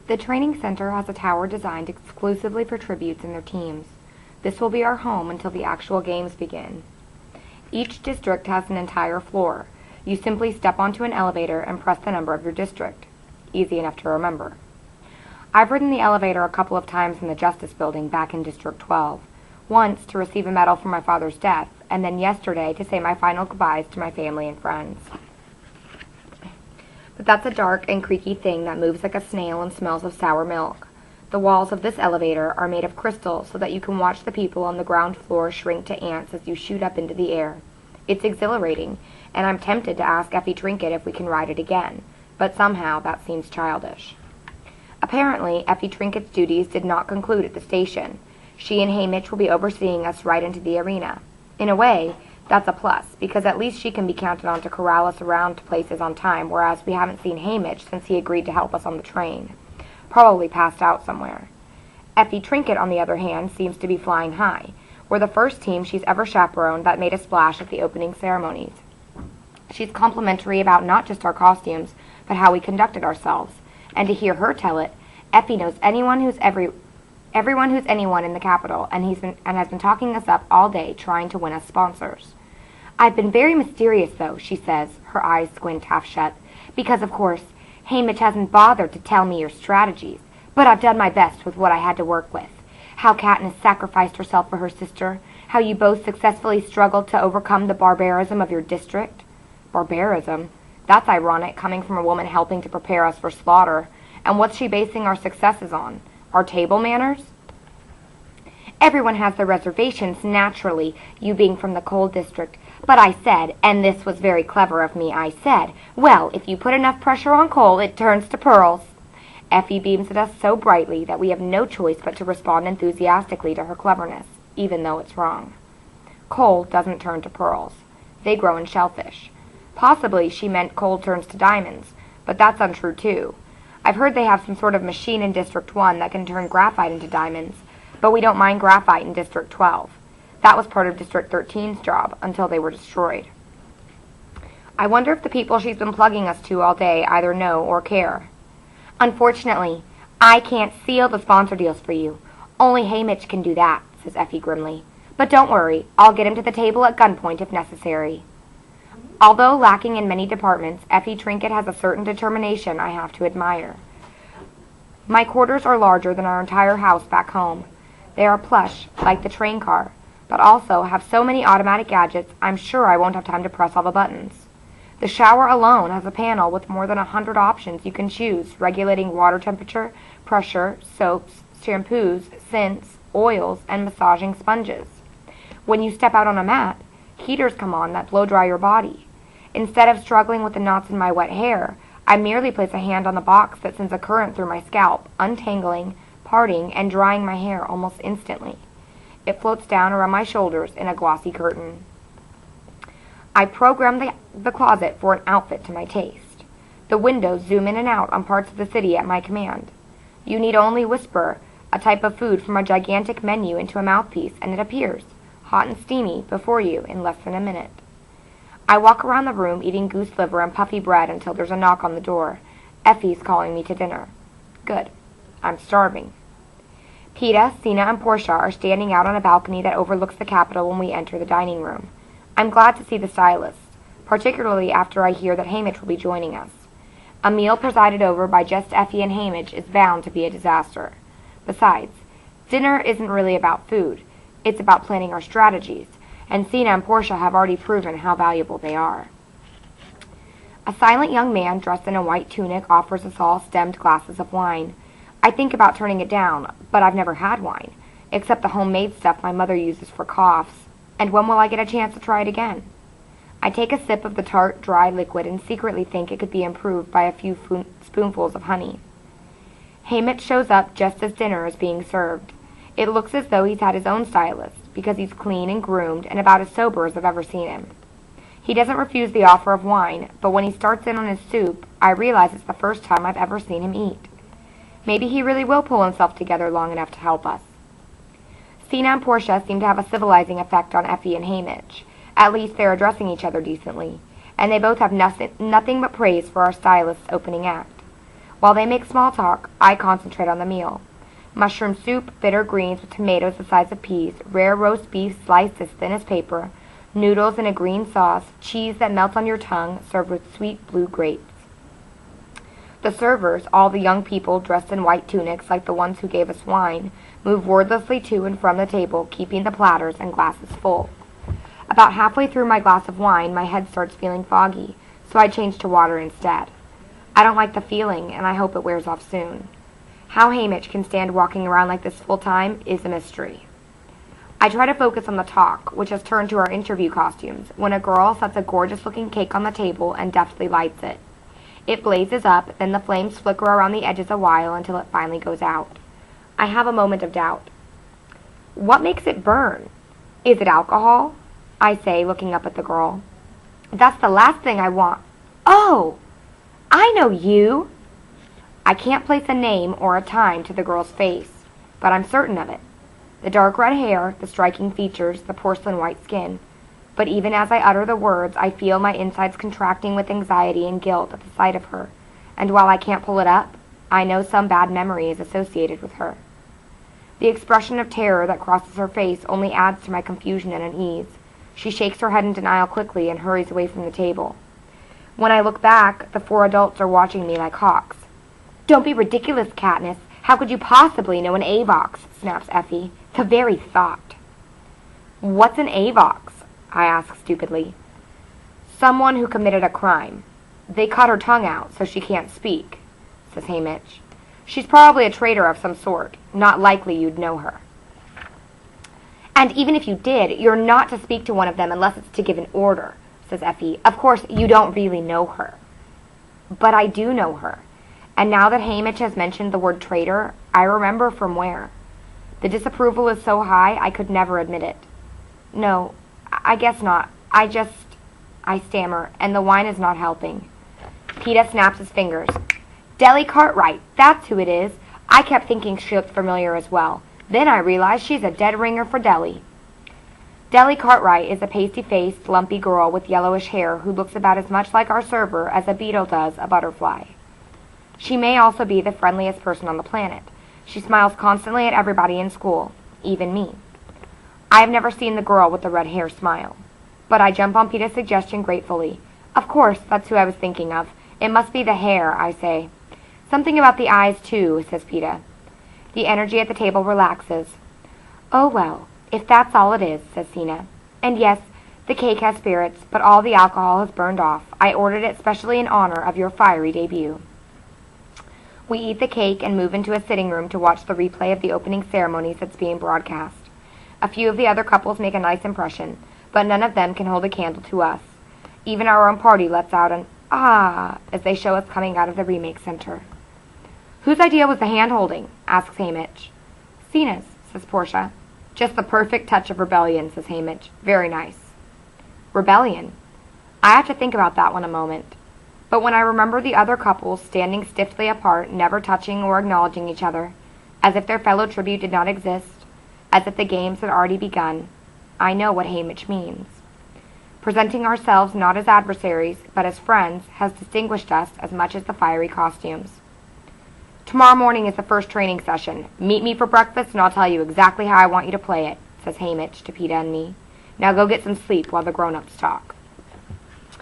The training center has a tower designed exclusively for tributes and their teams. This will be our home until the actual games begin. Each district has an entire floor. You simply step onto an elevator and press the number of your district. Easy enough to remember. I've ridden the elevator a couple of times in the Justice Building back in District 12. Once to receive a medal for my father's death, and then yesterday to say my final goodbyes to my family and friends. But that's a dark and creaky thing that moves like a snail and smells of sour milk. The walls of this elevator are made of crystal so that you can watch the people on the ground floor shrink to ants as you shoot up into the air. It's exhilarating, and I'm tempted to ask Effie Trinket if we can ride it again, but somehow that seems childish. Apparently, Effie Trinket's duties did not conclude at the station. She and Haymitch will be overseeing us right into the arena. In a way, that's a plus, because at least she can be counted on to corral us around to places on time, whereas we haven't seen Haymitch since he agreed to help us on the train. Probably passed out somewhere. Effie Trinket, on the other hand, seems to be flying high. We're the first team she's ever chaperoned that made a splash at the opening ceremonies. She's complimentary about not just our costumes, but how we conducted ourselves. And to hear her tell it, Effie knows everyone who's anyone in the capital, and has been talking us up all day trying to win us sponsors. I've been very mysterious, though, she says, her eyes squint half shut, because, of course, Haymitch hasn't bothered to tell me your strategies, but I've done my best with what I had to work with. How Katniss sacrificed herself for her sister, how you both successfully struggled to overcome the barbarism of your district. Barbarism? That's ironic, coming from a woman helping to prepare us for slaughter. And what's she basing our successes on? Our table manners? Everyone has their reservations, naturally, you being from the coal district. But I said, and this was very clever of me, I said, well, if you put enough pressure on coal, it turns to pearls. Effie beams at us so brightly that we have no choice but to respond enthusiastically to her cleverness, even though it's wrong. Coal doesn't turn to pearls. They grow in shellfish. Possibly she meant coal turns to diamonds, but that's untrue too. I've heard they have some sort of machine in District 1 that can turn graphite into diamonds, but we don't mine graphite in District 12. That was part of District 13's job until they were destroyed. I wonder if the people she's been plugging us to all day either know or care. Unfortunately, I can't seal the sponsor deals for you. Only Haymitch can do that, says Effie grimly. But don't worry, I'll get him to the table at gunpoint if necessary. Although lacking in many departments, Effie Trinket has a certain determination I have to admire. My quarters are larger than our entire house back home. They are plush, like the train car, but also have so many automatic gadgets I'm sure I won't have time to press all the buttons. The shower alone has a panel with more than 100 options you can choose, regulating water temperature, pressure, soaps, shampoos, scents, oils, and massaging sponges. When you step out on a mat, heaters come on that blow dry your body. Instead of struggling with the knots in my wet hair, I merely place a hand on the box that sends a current through my scalp, untangling, parting, and drying my hair almost instantly. It floats down around my shoulders in a glossy curtain. I program the closet for an outfit to my taste. The windows zoom in and out on parts of the city at my command. You need only whisper a type of food from a gigantic menu into a mouthpiece, and it appears, hot and steamy, before you in less than a minute. I walk around the room eating goose liver and puffy bread until there's a knock on the door. Effie's calling me to dinner. Good. I'm starving. Peta, Sina, and Portia are standing out on a balcony that overlooks the Capitol when we enter the dining room. I'm glad to see the stylists, particularly after I hear that Haymitch will be joining us. A meal presided over by just Effie and Haymitch is bound to be a disaster. Besides, dinner isn't really about food. It's about planning our strategies, and Sina and Portia have already proven how valuable they are. A silent young man dressed in a white tunic offers us all stemmed glasses of wine. I think about turning it down, but I've never had wine, except the homemade stuff my mother uses for coughs, and when will I get a chance to try it again? I take a sip of the tart, dry liquid and secretly think it could be improved by a few spoonfuls of honey. Haymitch shows up just as dinner is being served. It looks as though he's had his own stylist, because he's clean and groomed and about as sober as I've ever seen him. He doesn't refuse the offer of wine, but when he starts in on his soup, I realize it's the first time I've ever seen him eat. Maybe he really will pull himself together long enough to help us. Sina and Portia seem to have a civilizing effect on Effie and Haymitch. At least they're addressing each other decently, and they both have nothing but praise for our stylist's opening act. While they make small talk, I concentrate on the meal. Mushroom soup, bitter greens with tomatoes the size of peas, rare roast beef sliced as thin as paper, noodles in a green sauce, cheese that melts on your tongue, served with sweet blue grapes. The servers, all the young people dressed in white tunics like the ones who gave us wine, move wordlessly to and from the table, keeping the platters and glasses full. About halfway through my glass of wine, my head starts feeling foggy, so I change to water instead. I don't like the feeling, and I hope it wears off soon. How Hamish can stand walking around like this full time is a mystery. I try to focus on the talk, which has turned to our interview costumes, when a girl sets a gorgeous-looking cake on the table and deftly lights it. It blazes up, then the flames flicker around the edges a while until it finally goes out. I have a moment of doubt. What makes it burn? Is it alcohol? I say, looking up at the girl. That's the last thing I want. Oh! I know you! I can't place a name or a time to the girl's face, but I'm certain of it. The dark red hair, the striking features, the porcelain white skin. But even as I utter the words, I feel my insides contracting with anxiety and guilt at the sight of her, and while I can't pull it up, I know some bad memory is associated with her. The expression of terror that crosses her face only adds to my confusion and unease. She shakes her head in denial quickly and hurries away from the table. When I look back, the 4 adults are watching me like hawks. Don't be ridiculous, Katniss. How could you possibly know an avox? Snaps Effie. The very thought. What's an avox? I ask stupidly. Someone who committed a crime. They cut her tongue out so she can't speak, says Hamish. She's probably a traitor of some sort. Not likely you'd know her. And even if you did, you're not to speak to one of them unless it's to give an order, says Effie. Of course, you don't really know her. But I do know her. And now that Hamish has mentioned the word traitor, I remember from where. The disapproval is so high I could never admit it. No, I guess not. I stammer, and the wine is not helping. Peeta snaps his fingers. Deli Cartwright, that's who it is. I kept thinking she looked familiar as well. Then I realized she's a dead ringer for Deli. Deli Cartwright is a pasty-faced, lumpy girl with yellowish hair who looks about as much like our server as a beetle does a butterfly. She may also be the friendliest person on the planet. She smiles constantly at everybody in school, even me. I have never seen the girl with the red hair smile. But I jump on Peeta's suggestion gratefully. Of course, that's who I was thinking of. It must be the hair, I say. Something about the eyes, too, says Peeta. The energy at the table relaxes. Oh, well, if that's all it is, says Cena. And yes, the cake has spirits, but all the alcohol has burned off. I ordered it specially in honor of your fiery debut. We eat the cake and move into a sitting room to watch the replay of the opening ceremonies that's being broadcast. A few of the other couples make a nice impression, but none of them can hold a candle to us. Even our own party lets out an "ah" as they show us coming out of the Remake Center. Whose idea was the hand-holding? Asks Hamish. Cena's, says Portia. Just the perfect touch of rebellion, says Hamish. Very nice. Rebellion. I have to think about that one a moment. But when I remember the other couples standing stiffly apart, never touching or acknowledging each other, as if their fellow tribute did not exist, as if the games had already begun, I know what Hamish means. Presenting ourselves not as adversaries, but as friends, has distinguished us as much as the fiery costumes. Tomorrow morning is the first training session. Meet me for breakfast and I'll tell you exactly how I want you to play it, says Hamish to Peeta and me. Now go get some sleep while the grown-ups talk.